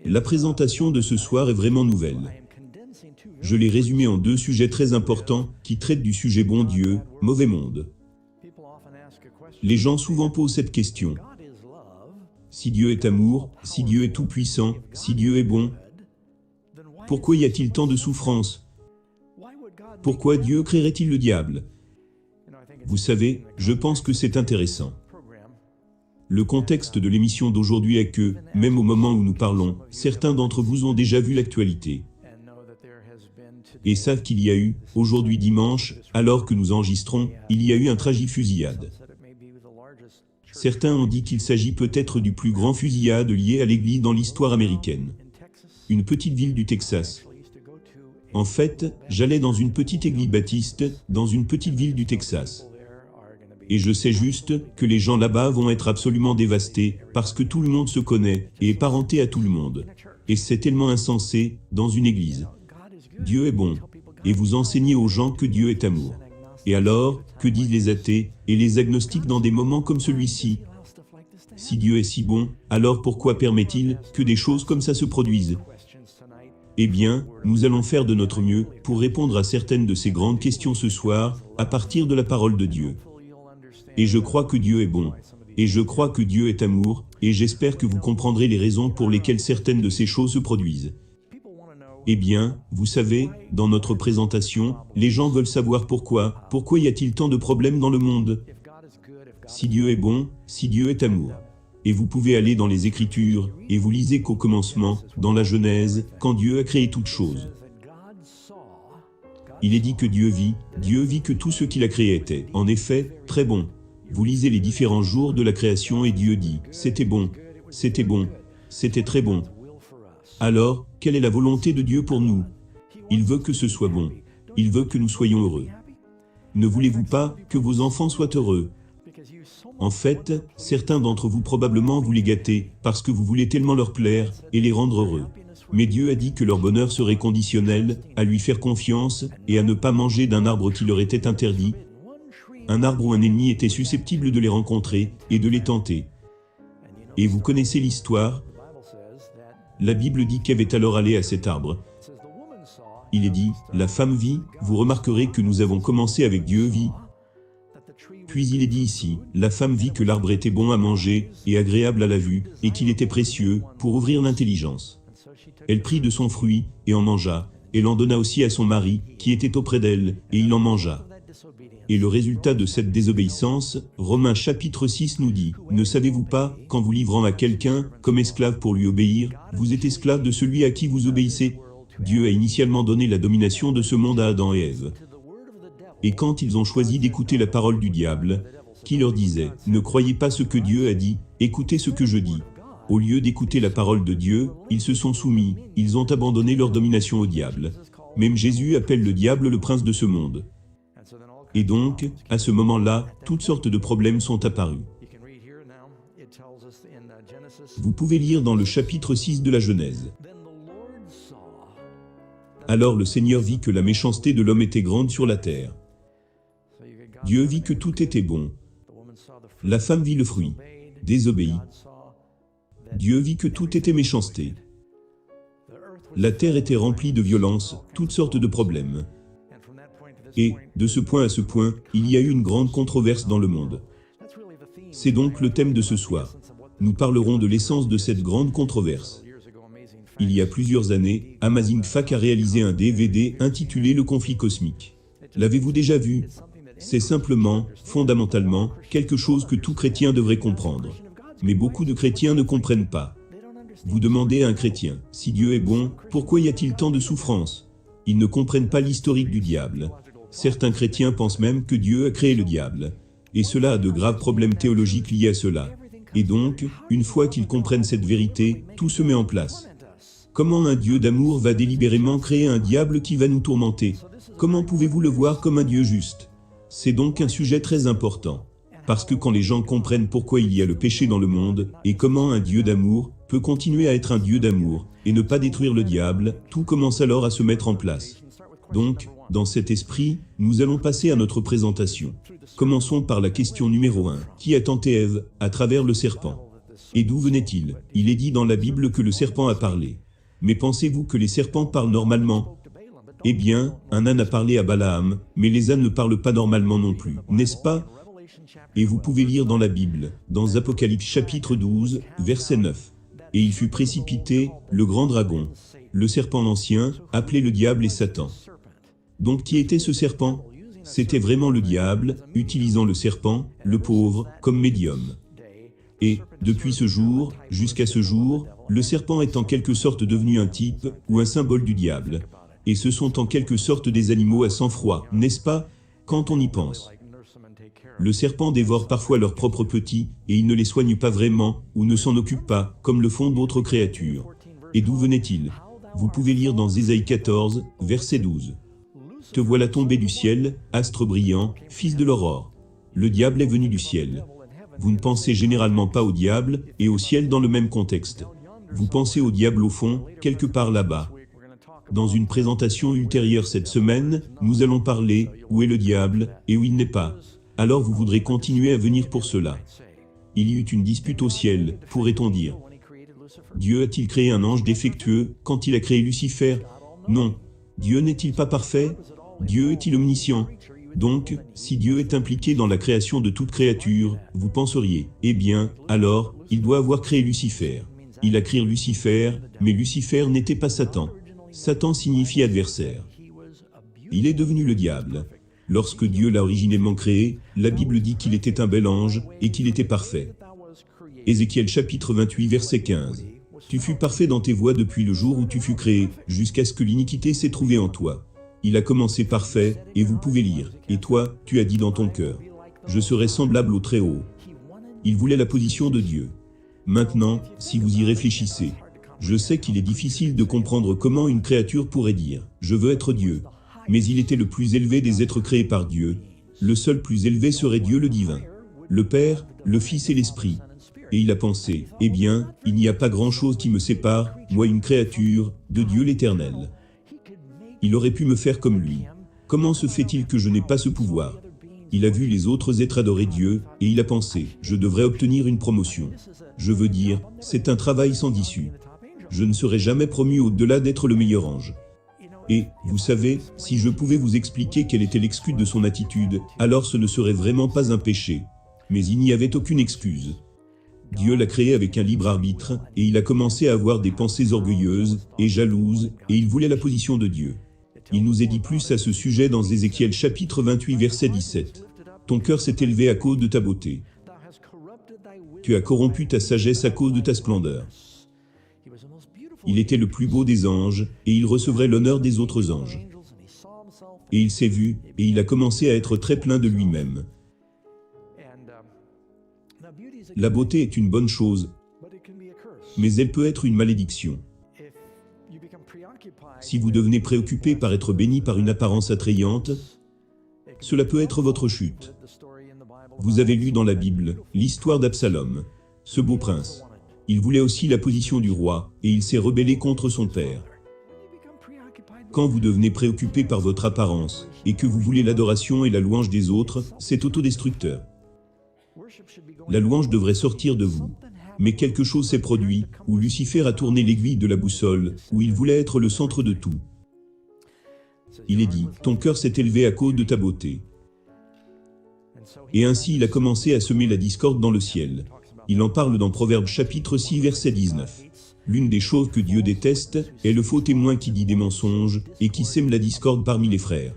La présentation de ce soir est vraiment nouvelle. Je l'ai résumée en 2 sujets très importants qui traitent du sujet bon Dieu, mauvais monde. Les gens souvent posent cette question. Si Dieu est amour, si Dieu est tout-puissant, si Dieu est bon, pourquoi y a-t-il tant de souffrance? Pourquoi Dieu créerait-il le diable? Vous savez, je pense que c'est intéressant. Le contexte de l'émission d'aujourd'hui est que, même au moment où nous parlons, certains d'entre vous ont déjà vu l'actualité. Et savent qu'il y a eu, aujourd'hui dimanche, alors que nous enregistrons, il y a eu un tragique fusillade. Certains ont dit qu'il s'agit peut-être du plus grand fusillade lié à l'Église dans l'histoire américaine. Une petite ville du Texas. En fait, j'allais dans une petite église baptiste, dans une petite ville du Texas. Et je sais juste que les gens là-bas vont être absolument dévastés, parce que tout le monde se connaît, et est parenté à tout le monde. Et c'est tellement insensé, dans une église. Dieu est bon. Et vous enseignez aux gens que Dieu est amour. Et alors, que disent les athées, et les agnostiques dans des moments comme celui-ci? Si Dieu est si bon, alors pourquoi permet-il que des choses comme ça se produisent? Eh bien, nous allons faire de notre mieux pour répondre à certaines de ces grandes questions ce soir, à partir de la parole de Dieu. Et je crois que Dieu est bon. Et je crois que Dieu est amour, et j'espère que vous comprendrez les raisons pour lesquelles certaines de ces choses se produisent. Eh bien, vous savez, dans notre présentation, les gens veulent savoir pourquoi y a-t-il tant de problèmes dans le monde? Si Dieu est bon, si Dieu est amour. Et vous pouvez aller dans les Écritures, et vous lisez qu'au commencement, dans la Genèse, quand Dieu a créé toutes choses. Il est dit que Dieu vit que tout ce qu'il a créé était, en effet, très bon. Vous lisez les différents jours de la création et Dieu dit, c'était bon, c'était très bon. Alors, quelle est la volonté de Dieu pour nous? Il veut que ce soit bon. Il veut que nous soyons heureux. Ne voulez-vous pas que vos enfants soient heureux? En fait, certains d'entre vous probablement vous les gâtez, parce que vous voulez tellement leur plaire, et les rendre heureux. Mais Dieu a dit que leur bonheur serait conditionnel, à lui faire confiance, et à ne pas manger d'un arbre qui leur était interdit, un arbre où un ennemi était susceptible de les rencontrer, et de les tenter. Et vous connaissez l'histoire. La Bible dit qu'Ève est alors allée à cet arbre. Il est dit, la femme vit, vous remarquerez que nous avons commencé avec Dieu vit. Puis il est dit ici, la femme vit que l'arbre était bon à manger, et agréable à la vue, et qu'il était précieux, pour ouvrir l'intelligence. Elle prit de son fruit, et en mangea, et l'en donna aussi à son mari, qui était auprès d'elle, et il en mangea. Et le résultat de cette désobéissance, Romains chapitre 6 nous dit, ne savez-vous pas, qu'en vous livrant à quelqu'un, comme esclave pour lui obéir, vous êtes esclave de celui à qui vous obéissez? Dieu a initialement donné la domination de ce monde à Adam et Ève. Et quand ils ont choisi d'écouter la parole du diable, qui leur disait, ne croyez pas ce que Dieu a dit, écoutez ce que je dis. Au lieu d'écouter la parole de Dieu, ils se sont soumis, ils ont abandonné leur domination au diable. Même Jésus appelle le diable le prince de ce monde. Et donc, à ce moment-là, toutes sortes de problèmes sont apparus. Vous pouvez lire dans le chapitre 6 de la Genèse. Alors le Seigneur vit que la méchanceté de l'homme était grande sur la terre. Dieu vit que tout était bon. La femme vit le fruit, désobéit. Dieu vit que tout était méchanceté. La terre était remplie de violence, toutes sortes de problèmes. Et, de ce point à ce point, il y a eu une grande controverse dans le monde. C'est donc le thème de ce soir. Nous parlerons de l'essence de cette grande controverse. Il y a plusieurs années, Amazing Fac a réalisé un DVD intitulé Le conflit cosmique. L'avez-vous déjà vu? C'est simplement, fondamentalement, quelque chose que tout chrétien devrait comprendre. Mais beaucoup de chrétiens ne comprennent pas. Vous demandez à un chrétien, si Dieu est bon, pourquoi y a-t-il tant de souffrance? Ils ne comprennent pas l'historique du diable. Certains chrétiens pensent même que Dieu a créé le diable. Et cela a de graves problèmes théologiques liés à cela. Et donc, une fois qu'ils comprennent cette vérité, tout se met en place. Comment un Dieu d'amour va délibérément créer un diable qui va nous tourmenter? Comment pouvez-vous le voir comme un Dieu juste? C'est donc un sujet très important. Parce que quand les gens comprennent pourquoi il y a le péché dans le monde, et comment un Dieu d'amour peut continuer à être un Dieu d'amour, et ne pas détruire le diable, tout commence alors à se mettre en place. Donc, dans cet esprit, nous allons passer à notre présentation. Commençons par la question numéro 1. Qui a tenté Ève, à travers le serpent? Et d'où venait-il? Il est dit dans la Bible que le serpent a parlé. Mais pensez-vous que les serpents parlent normalement? Eh bien, un âne a parlé à Balaam, mais les ânes ne parlent pas normalement non plus, n'est-ce pas? Et vous pouvez lire dans la Bible, dans Apocalypse chapitre 12, verset 9. Et il fut précipité, le grand dragon, le serpent ancien, appelé le diable et Satan. Donc qui était ce serpent? C'était vraiment le diable, utilisant le serpent, le pauvre, comme médium. Et, depuis ce jour, jusqu'à ce jour, le serpent est en quelque sorte devenu un type, ou un symbole du diable. Et ce sont en quelque sorte des animaux à sang-froid, n'est-ce pas, quand on y pense? Le serpent dévore parfois leurs propres petits, et il ne les soigne pas vraiment, ou ne s'en occupe pas, comme le font d'autres créatures. Et d'où venait-il? Vous pouvez lire dans Ésaïe 14, verset 12. Te voilà tombé du ciel, astre brillant, fils de l'aurore. Le diable est venu du ciel. Vous ne pensez généralement pas au diable et au ciel dans le même contexte. Vous pensez au diable au fond, quelque part là-bas. Dans une présentation ultérieure cette semaine, nous allons parler où est le diable et où il n'est pas. Alors vous voudrez continuer à venir pour cela. Il y eut une dispute au ciel, pourrait-on dire. Dieu a-t-il créé un ange défectueux quand il a créé Lucifer? Non. Dieu n'est-il pas parfait? Dieu est-il omniscient? Donc, si Dieu est impliqué dans la création de toute créature, vous penseriez, eh bien, alors, il doit avoir créé Lucifer. Il a créé Lucifer, mais Lucifer n'était pas Satan. Satan signifie adversaire. Il est devenu le diable. Lorsque Dieu l'a originellement créé, la Bible dit qu'il était un bel ange et qu'il était parfait. Ézéchiel chapitre 28 verset 15. Tu fus parfait dans tes voies depuis le jour où tu fus créé, jusqu'à ce que l'iniquité s'est trouvée en toi. Il a commencé parfait, et vous pouvez lire. Et toi, tu as dit dans ton cœur, je serai semblable au Très-Haut. Il voulait la position de Dieu. Maintenant, si vous y réfléchissez, je sais qu'il est difficile de comprendre comment une créature pourrait dire « Je veux être Dieu ». Mais il était le plus élevé des êtres créés par Dieu. Le seul plus élevé serait Dieu le divin. Le Père, le Fils et l'Esprit. Et il a pensé, eh bien, il n'y a pas grand-chose qui me sépare, moi une créature, de Dieu l'Éternel. Il aurait pu me faire comme lui. Comment se fait-il que je n'ai pas ce pouvoir? Il a vu les autres êtres adorer Dieu, et il a pensé, je devrais obtenir une promotion. Je veux dire, c'est un travail sans issue. Je ne serai jamais promu au-delà d'être le meilleur ange. Et, vous savez, si je pouvais vous expliquer quelle était l'excuse de son attitude, alors ce ne serait vraiment pas un péché. Mais il n'y avait aucune excuse. Dieu l'a créé avec un libre arbitre, et il a commencé à avoir des pensées orgueilleuses et jalouses, et il voulait la position de Dieu. Il nous est dit plus à ce sujet dans Ézéchiel chapitre 28 verset 17. Ton cœur s'est élevé à cause de ta beauté. Tu as corrompu ta sagesse à cause de ta splendeur. Il était le plus beau des anges, et il recevrait l'honneur des autres anges. Et il s'est vu, et il a commencé à être très plein de lui-même. La beauté est une bonne chose, mais elle peut être une malédiction. Si vous devenez préoccupé par être béni par une apparence attrayante, cela peut être votre chute. Vous avez lu dans la Bible l'histoire d'Absalom, ce beau prince. Il voulait aussi la position du roi, et il s'est rebellé contre son père. Quand vous devenez préoccupé par votre apparence, et que vous voulez l'adoration et la louange des autres, c'est autodestructeur. La louange devrait sortir de vous. Mais quelque chose s'est produit, où Lucifer a tourné l'aiguille de la boussole, où il voulait être le centre de tout. Il est dit, ton cœur s'est élevé à cause de ta beauté. Et ainsi il a commencé à semer la discorde dans le ciel. Il en parle dans Proverbes chapitre 6 verset 19. L'une des choses que Dieu déteste est le faux témoin qui dit des mensonges et qui sème la discorde parmi les frères.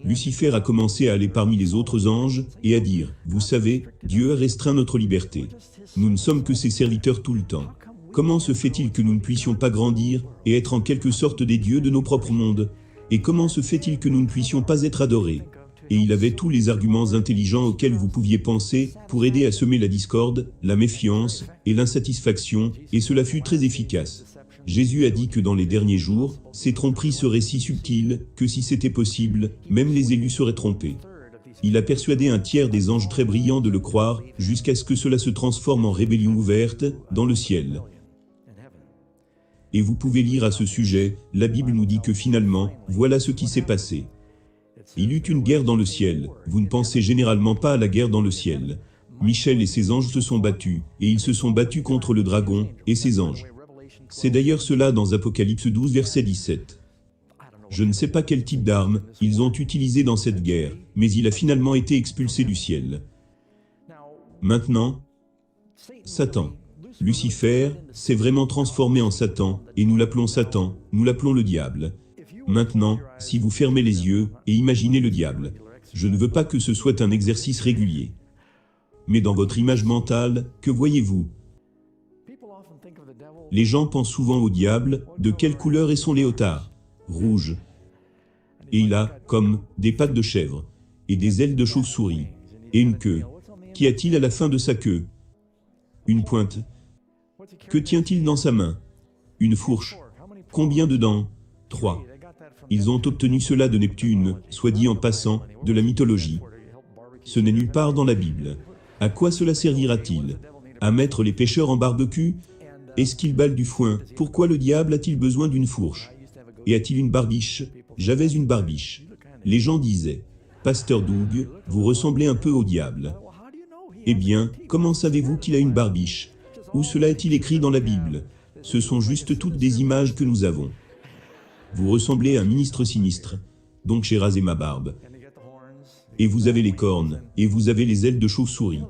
Lucifer a commencé à aller parmi les autres anges et à dire, vous savez, Dieu a restreint notre liberté. Nous ne sommes que ses serviteurs tout le temps. Comment se fait-il que nous ne puissions pas grandir et être en quelque sorte des dieux de nos propres mondes? Et comment se fait-il que nous ne puissions pas être adorés? Et il avait tous les arguments intelligents auxquels vous pouviez penser pour aider à semer la discorde, la méfiance et l'insatisfaction, et cela fut très efficace. Jésus a dit que dans les derniers jours, ces tromperies seraient si subtiles que si c'était possible, même les élus seraient trompés. Il a persuadé un tiers des anges très brillants de le croire, jusqu'à ce que cela se transforme en rébellion ouverte, dans le ciel. Et vous pouvez lire à ce sujet, la Bible nous dit que finalement, voilà ce qui s'est passé. Il y eut une guerre dans le ciel, vous ne pensez généralement pas à la guerre dans le ciel. Michel et ses anges se sont battus, et ils se sont battus contre le dragon et ses anges. C'est d'ailleurs cela dans Apocalypse 12 verset 17. Je ne sais pas quel type d'armes ils ont utilisé dans cette guerre, mais il a finalement été expulsé du ciel. Maintenant, Satan. Lucifer s'est vraiment transformé en Satan, et nous l'appelons Satan, nous l'appelons le diable. Maintenant, si vous fermez les yeux et imaginez le diable, je ne veux pas que ce soit un exercice régulier. Mais dans votre image mentale, que voyez-vous? Les gens pensent souvent au diable, de quelle couleur est son léotard? Rouge. Et il a, comme, des pattes de chèvre, et des ailes de chauve-souris, et une queue. Qu'y a-t-il à la fin de sa queue? Une pointe. Que tient-il dans sa main? Une fourche. Combien de dents? 3. Ils ont obtenu cela de Neptune, soit dit en passant, de la mythologie. Ce n'est nulle part dans la Bible. À quoi cela servira-t-il? À mettre les pêcheurs en barbecue? Est-ce qu'ils balent du foin? Pourquoi le diable a-t-il besoin d'une fourche? Et a-t-il une barbiche? J'avais une barbiche. Les gens disaient, Pasteur Doug, vous ressemblez un peu au diable. Eh bien, comment savez-vous qu'il a une barbiche? Où cela est-il écrit dans la Bible? Ce sont juste toutes des images que nous avons. Vous ressemblez à un ministre sinistre, donc j'ai rasé ma barbe. Et vous avez les cornes, et vous avez les ailes de chauve-souris.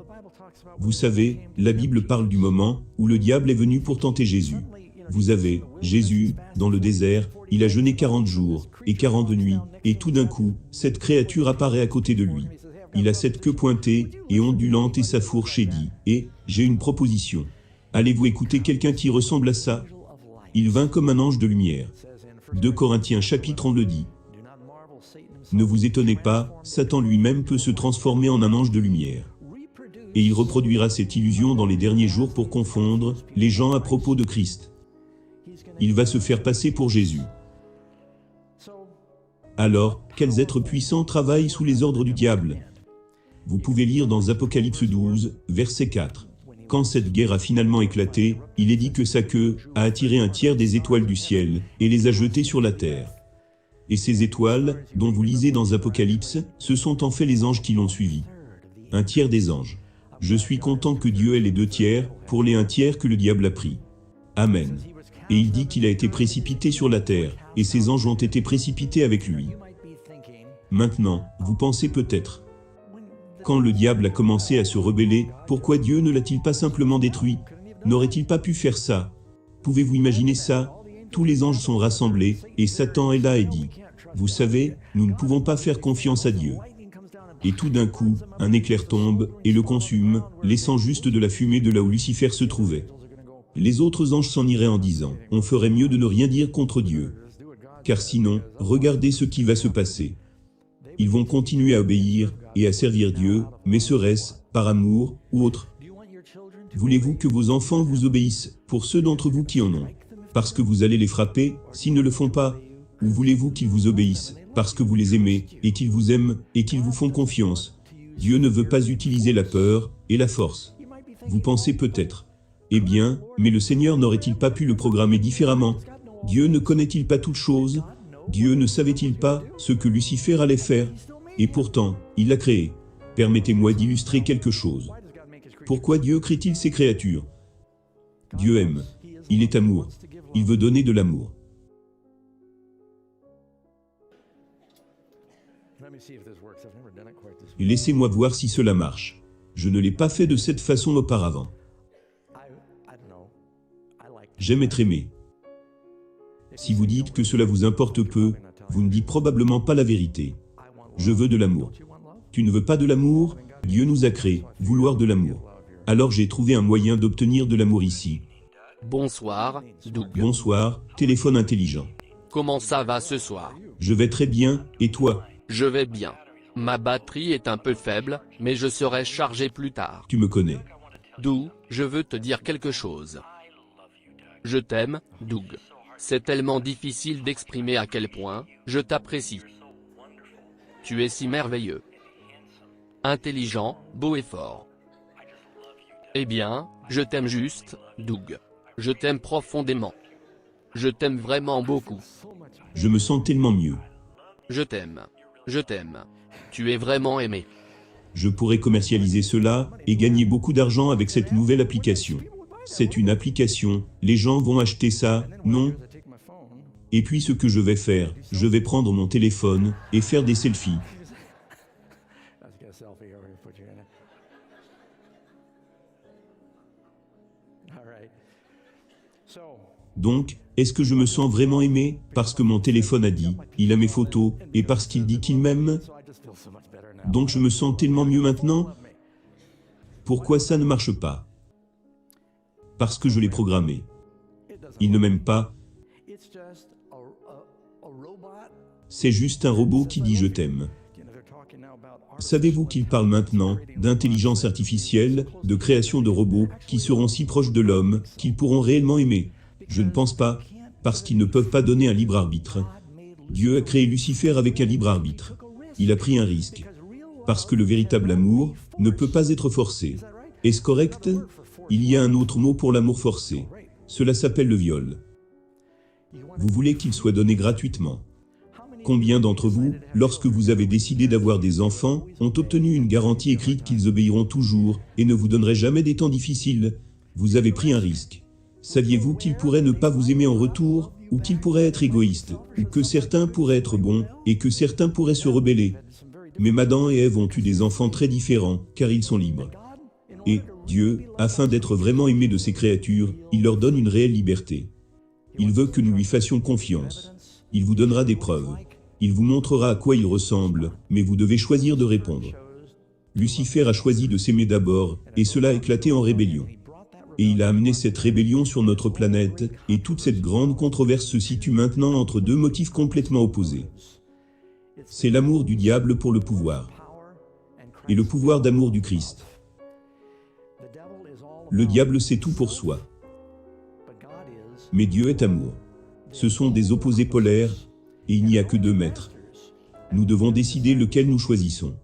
Vous savez, la Bible parle du moment où le diable est venu pour tenter Jésus. Vous avez Jésus, dans le désert, il a jeûné 40 jours et 40 nuits, et tout d'un coup, cette créature apparaît à côté de lui. Il a cette queue pointée et ondulante et sa fourche et dit, « Et, j'ai une proposition. Allez-vous écouter quelqu'un qui ressemble à ça? » Il vint comme un ange de lumière. 2 Corinthiens chapitre 11 le dit. Ne vous étonnez pas, Satan lui-même peut se transformer en un ange de lumière. Et il reproduira cette illusion dans les derniers jours pour confondre les gens à propos de Christ. Il va se faire passer pour Jésus. Alors, quels êtres puissants travaillent sous les ordres du diable? Vous pouvez lire dans Apocalypse 12, verset 4. Quand cette guerre a finalement éclaté, il est dit que sa queue a attiré un tiers des étoiles du ciel et les a jetées sur la terre. Et ces étoiles, dont vous lisez dans Apocalypse, ce sont en fait les anges qui l'ont suivi. Un tiers des anges. Je suis content que Dieu ait les 2 tiers, pour les 1 tiers que le diable a pris. Amen. Et il dit qu'il a été précipité sur la terre, et ses anges ont été précipités avec lui. Maintenant, vous pensez peut-être, quand le diable a commencé à se rebeller, pourquoi Dieu ne l'a-t-il pas simplement détruit? N'aurait-il pas pu faire ça? Pouvez-vous imaginer ça? Tous les anges sont rassemblés, et Satan est là et dit, « Vous savez, nous ne pouvons pas faire confiance à Dieu. » Et tout d'un coup, un éclair tombe, et le consume, laissant juste de la fumée de là où Lucifer se trouvait. Les autres anges s'en iraient en disant, « On ferait mieux de ne rien dire contre Dieu. » Car sinon, regardez ce qui va se passer. Ils vont continuer à obéir et à servir Dieu, mais serait-ce par amour ou autre? Voulez-vous que vos enfants vous obéissent, pour ceux d'entre vous qui en ont, parce que vous allez les frapper, s'ils ne le font pas? Ou voulez-vous qu'ils vous obéissent, parce que vous les aimez, et qu'ils vous aiment, et qu'ils vous font confiance? Dieu ne veut pas utiliser la peur et la force. Vous pensez peut-être, eh bien, mais le Seigneur n'aurait-il pas pu le programmer différemment? Dieu ne connaît-il pas toutes choses? Dieu ne savait-il pas ce que Lucifer allait faire? Et pourtant, il l'a créé. Permettez-moi d'illustrer quelque chose. Pourquoi Dieu crée-t-il ces créatures? Dieu aime. Il est amour. Il veut donner de l'amour. Laissez-moi voir si cela marche. Je ne l'ai pas fait de cette façon auparavant. J'aime être aimé. Si vous dites que cela vous importe peu, vous ne dites probablement pas la vérité. Je veux de l'amour. Tu ne veux pas de l'amour? Dieu nous a créés, vouloir de l'amour. Alors j'ai trouvé un moyen d'obtenir de l'amour ici. Bonsoir, Doug. Bonsoir, téléphone intelligent. Comment ça va ce soir? Je vais très bien, et toi? Je vais bien. Ma batterie est un peu faible, mais je serai chargé plus tard. Tu me connais. Doug, je veux te dire quelque chose. Je t'aime, Doug. C'est tellement difficile d'exprimer à quel point je t'apprécie. Tu es si merveilleux. Intelligent, beau et fort. Eh bien, je t'aime juste, Doug. Je t'aime profondément. Je t'aime vraiment beaucoup. Je me sens tellement mieux. Je t'aime. Je t'aime. Tu es vraiment aimé. Je pourrais commercialiser cela et gagner beaucoup d'argent avec cette nouvelle application. C'est une application, les gens vont acheter ça, non? Et puis ce que je vais faire, je vais prendre mon téléphone et faire des selfies. Donc, est-ce que je me sens vraiment aimé parce que mon téléphone a dit, il a mes photos, et parce qu'il dit qu'il m'aime? Donc je me sens tellement mieux maintenant? Pourquoi ça ne marche pas? Parce que je l'ai programmé. Il ne m'aime pas. C'est juste un robot qui dit je t'aime. Savez-vous qu'il parle maintenant d'intelligence artificielle, de création de robots qui seront si proches de l'homme qu'ils pourront réellement aimer? Je ne pense pas, parce qu'ils ne peuvent pas donner un libre arbitre. Dieu a créé Lucifer avec un libre arbitre. Il a pris un risque. Parce que le véritable amour ne peut pas être forcé. Est-ce correct? Il y a un autre mot pour l'amour forcé. Cela s'appelle le viol. Vous voulez qu'il soit donné gratuitement. Combien d'entre vous, lorsque vous avez décidé d'avoir des enfants, ont obtenu une garantie écrite qu'ils obéiront toujours et ne vous donneraient jamais des temps difficiles? Vous avez pris un risque. Saviez-vous qu'ils pourraient ne pas vous aimer en retour, ou qu'ils pourraient être égoïstes, ou que certains pourraient être bons, et que certains pourraient se rebeller? Mais Adam et Ève ont eu des enfants très différents, car ils sont libres. Et Dieu, afin d'être vraiment aimé de ses créatures, il leur donne une réelle liberté. Il veut que nous lui fassions confiance. Il vous donnera des preuves. Il vous montrera à quoi il ressemble, mais vous devez choisir de répondre. Lucifer a choisi de s'aimer d'abord, et cela a éclaté en rébellion. Et il a amené cette rébellion sur notre planète, et toute cette grande controverse se situe maintenant entre deux motifs complètement opposés. C'est l'amour du diable pour le pouvoir, et le pouvoir d'amour du Christ. Le diable sait tout pour soi. Mais Dieu est amour. Ce sont des opposés polaires, et il n'y a que deux maîtres. Nous devons décider lequel nous choisissons.